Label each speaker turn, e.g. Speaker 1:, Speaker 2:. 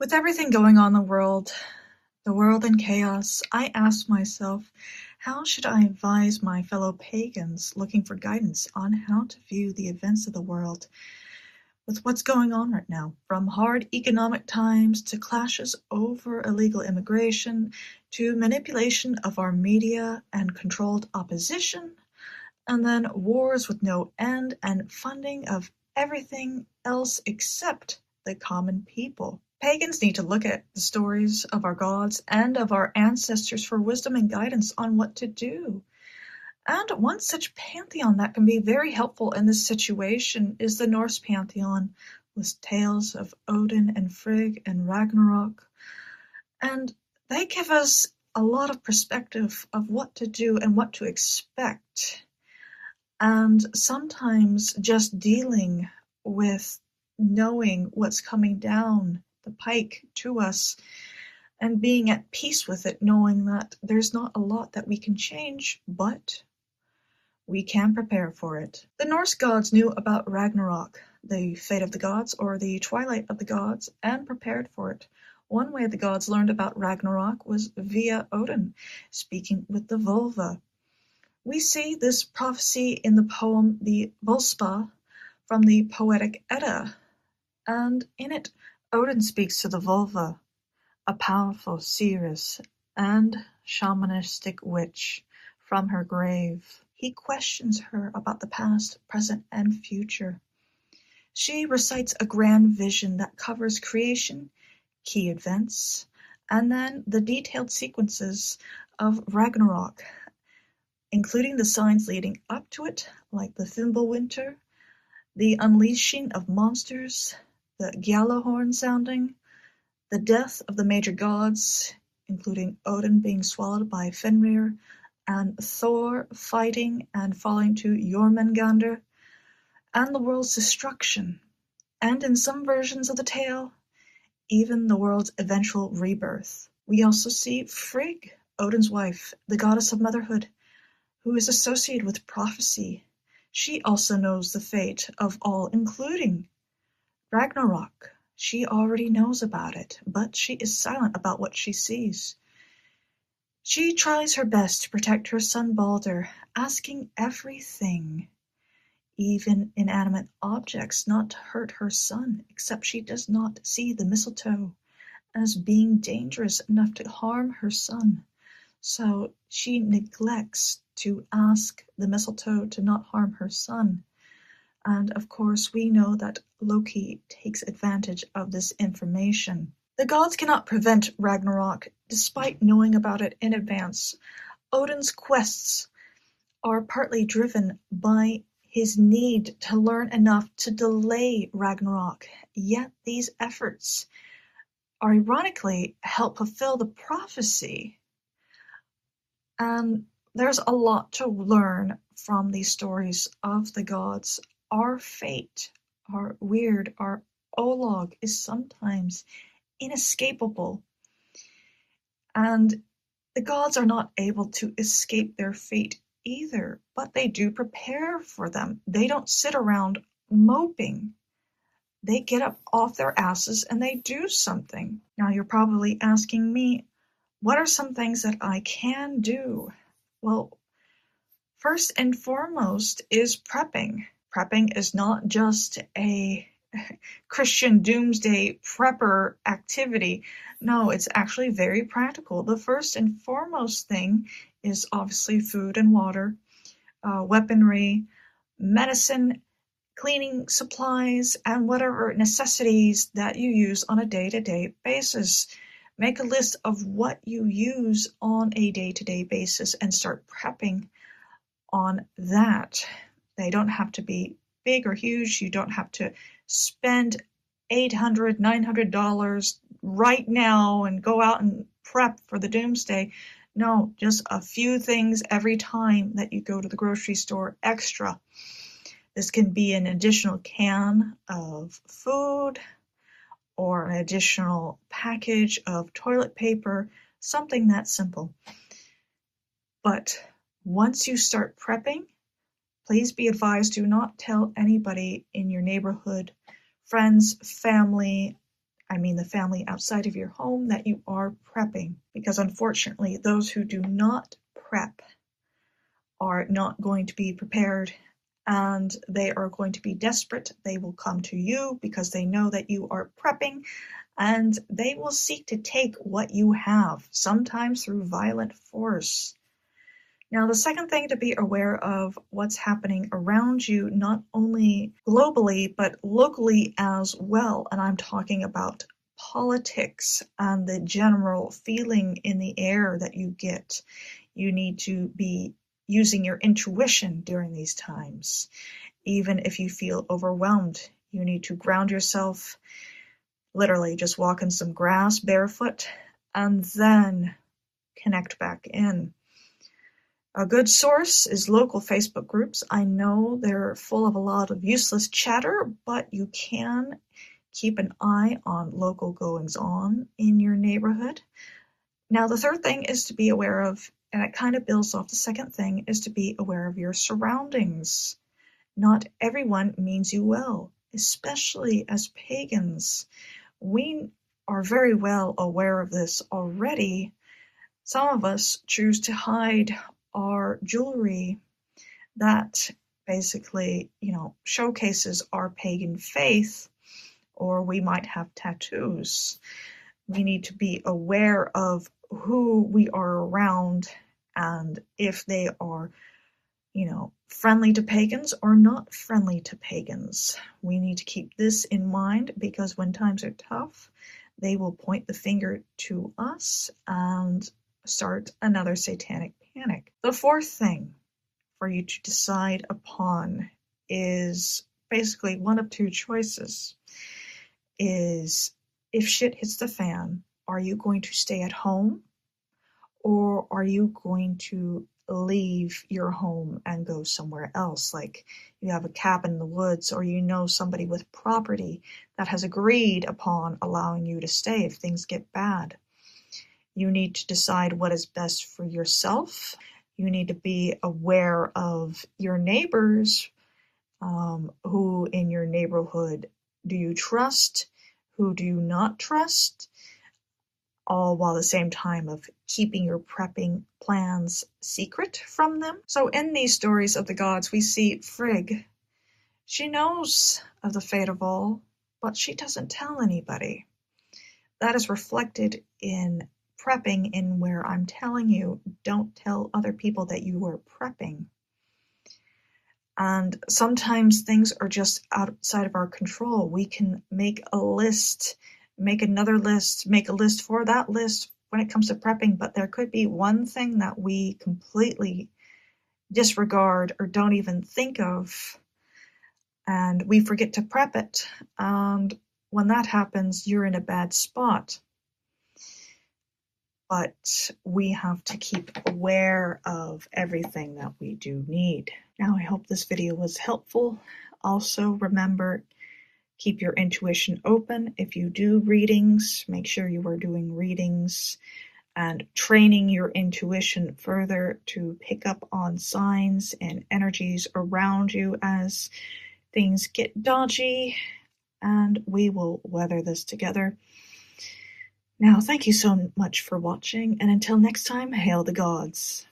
Speaker 1: With everything going on in the world in chaos, I ask myself, how should I advise my fellow pagans looking for guidance on how to view the events of the world with what's going on right now? From hard economic times to clashes over illegal immigration to manipulation of our media and controlled opposition, and then wars with no end and funding of everything else except the common people. Pagans need to look at the stories of our gods and of our ancestors for wisdom and guidance on what to do. And one such pantheon that can be very helpful in this situation is the Norse pantheon, with tales of Odin and Frigg and Ragnarok. And they give us a lot of perspective of what to do and what to expect. And sometimes just dealing with knowing what's coming down the pike to us and being at peace with it, knowing that there's not a lot that we can change, but we can prepare for it. The Norse gods knew about Ragnarok, the fate of the gods, or the twilight of the gods, and prepared for it. One way the gods learned about Ragnarok was via Odin, speaking with the vulva. We see this prophecy in the poem The Völuspá from the Poetic Edda, and in it Odin speaks to the vulva, a powerful seeress and shamanistic witch, from her grave. He questions her about the past, present, and future. She recites a grand vision that covers creation, key events, and then the detailed sequences of Ragnarok, including the signs leading up to it, like the Fimbulwinter, the unleashing of monsters, the Gjallarhorn sounding, the death of the major gods, including Odin being swallowed by Fenrir, and Thor fighting and falling to Jormungandr, and the world's destruction, and in some versions of the tale, even the world's eventual rebirth. We also see Frigg, Odin's wife, the goddess of motherhood, who is associated with prophecy. She also knows the fate of all, including Ragnarok. She already knows about it, but she is silent about what she sees. She tries her best to protect her son Balder, asking everything, even inanimate objects, not to hurt her son, except she does not see the mistletoe as being dangerous enough to harm her son. So she neglects to ask the mistletoe to not harm her son. And of course, we know that Loki takes advantage of this information. The gods cannot prevent Ragnarok, despite knowing about it in advance. Odin's quests are partly driven by his need to learn enough to delay Ragnarok, yet these efforts ironically help fulfill the prophecy. And there's a lot to learn from these stories of the gods. Our fate, our weird, our olog is sometimes inescapable. And the gods are not able to escape their fate either, but they do prepare for them. They don't sit around moping. They get up off their asses and they do something. Now you're probably asking me, what are some things that I can do? Well, first and foremost is prepping. Prepping is not just a Christian doomsday prepper activity. No, it's actually very practical. The first and foremost thing is obviously food and water, weaponry, medicine, cleaning supplies, and whatever necessities that you use on a day-to-day basis. Make a list of what you use on a day-to-day basis and start prepping on that. They don't have to be big or huge. You don't have to spend $800, $900 right now and go out and prep for the doomsday. No, just a few things every time that you go to the grocery store extra. This can be an additional can of food or an additional package of toilet paper, something that simple. But once you start prepping, please be advised, do not tell anybody in your neighborhood, friends, family, I mean the family outside of your home, that you are prepping. Because unfortunately, those who do not prep are not going to be prepared, and they are going to be desperate. They will come to you because they know that you are prepping, and they will seek to take what you have, sometimes through violent force. Now, the second thing to be aware of what's happening around you, not only globally, but locally as well. And I'm talking about politics and the general feeling in the air that you get. You need to be using your intuition during these times. Even if you feel overwhelmed, you need to ground yourself, literally just walk in some grass barefoot, and then connect back in. A good source is local Facebook groups. I know they're full of a lot of useless chatter, but you can keep an eye on local goings-on in your neighborhood. Now, the third thing is to be aware of, and it kind of builds off the second thing, is to be aware of your surroundings. Not everyone means you well, especially as pagans. We are very well aware of this already. Some of us choose to hide our jewelry that basically, showcases our pagan faith, or we might have tattoos. We need to be aware of who we are around and if they are, friendly to pagans or not friendly to pagans. We need to keep this in mind, because when times are tough, they will point the finger to us and start another satanic panic. The fourth thing for you to decide upon is basically one of two choices. Is, if shit hits the fan, are you going to stay at home, or are you going to leave your home and go somewhere else? Like you have a cabin in the woods, or somebody with property that has agreed upon allowing you to stay if things get bad. You need to decide what is best for yourself. You need to be aware of your neighbors. Who in your neighborhood do you trust? Who do you not trust? All while at the same time of keeping your prepping plans secret from them. So in these stories of the gods, we see Frigg. She knows of the fate of all, but she doesn't tell anybody. That is reflected in prepping, in where I'm telling you, don't tell other people that you are prepping. And sometimes things are just outside of our control. We can make a list, make another list, make a list for that list when it comes to prepping, but there could be one thing that we completely disregard or don't even think of, and we forget to prep it. And when that happens, you're in a bad spot. But we have to keep aware of everything that we do need. Now, I hope this video was helpful. Also, remember, keep your intuition open. If you do readings, make sure you are doing readings and training your intuition further to pick up on signs and energies around you as things get dodgy, and we will weather this together. Now, thank you so much for watching, and until next time, hail the gods.